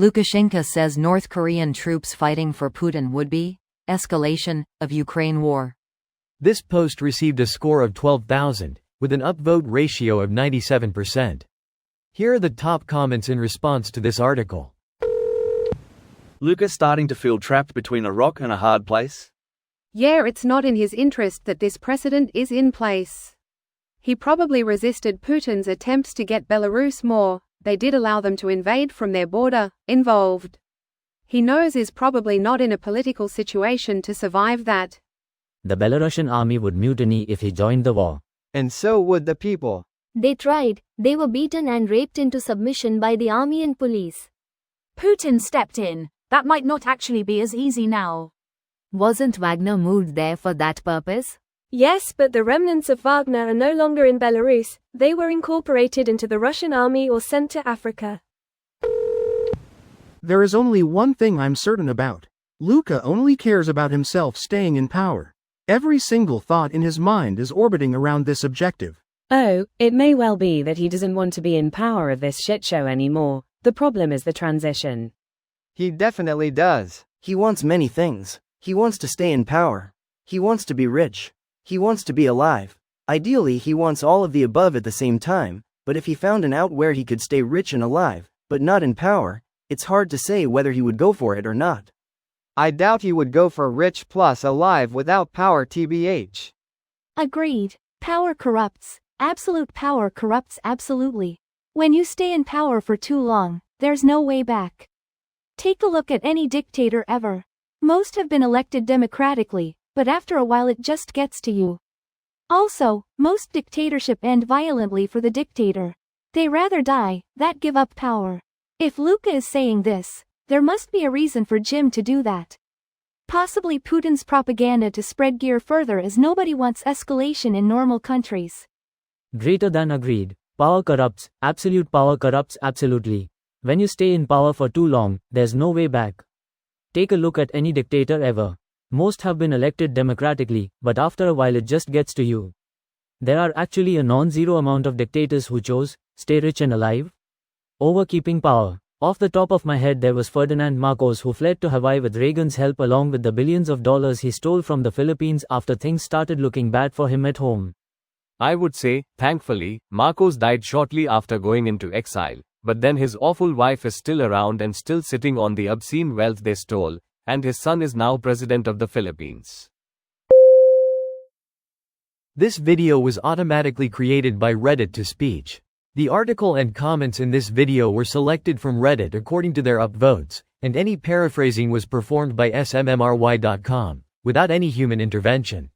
Lukashenko says North Korean troops fighting for Putin would be escalation of Ukraine war. This post received a score of 12,000, with an upvote ratio of 97%. Here are the top comments in response to this article. Luka's starting to feel trapped between a rock and a hard place? Yeah, it's not in his interest that this precedent is in place. He probably resisted Putin's attempts to get Belarus more. They did allow them to invade from their border, involved. He knows is probably not in a political situation to survive that. The Belarusian army would mutiny if he joined the war. And so would the people. They tried. They were beaten and raped into submission by the army and police. Putin stepped in. That might not actually be as easy now. Wasn't Wagner moved there for that purpose? Yes, but the remnants of Wagner are no longer in Belarus. They were incorporated into the Russian army or sent to Africa. There is only one thing I'm certain about. Luka only cares about himself staying in power. Every single thought in his mind is orbiting around this objective. Oh, it may well be that he doesn't want to be in power of this shitshow anymore. The problem is the transition. He definitely does. He wants many things. He wants to stay in power. He wants to be rich. He wants to be alive. Ideally, he wants all of the above at the same time, but if he found an out where he could stay rich and alive, but not in power, it's hard to say whether he would go for it or not. I doubt he would go for rich plus alive without power tbh. Agreed. Power corrupts. Absolute power corrupts absolutely. When you stay in power for too long, there's no way back. Take a look at any dictator ever. Most have been elected democratically, but after a while it just gets to you. Also, most dictatorship end violently for the dictator. They rather die than give up power. If Luka is saying this, there must be a reason for Jim to do that. Possibly Putin's propaganda to spread gear further, as nobody wants escalation in normal countries. Greater than agreed. Power corrupts. Absolute power corrupts absolutely. When you stay in power for too long, there's no way back. Take a look at any dictator ever. Most have been elected democratically, but after a while it just gets to you. There are actually a non-zero amount of dictators who chose stay rich and alive over keeping power. Off the top of my head, there was Ferdinand Marcos, who fled to Hawaii with Reagan's help along with the billions of dollars he stole from the Philippines after things started looking bad for him at home. I would say, thankfully, Marcos died shortly after going into exile, but then his awful wife is still around and still sitting on the obscene wealth they stole, and his son is now president of the Philippines. This video was automatically created by Reddit to speech. The article and comments in this video were selected from Reddit according to their upvotes, and any paraphrasing was performed by smmry.com, without any human intervention.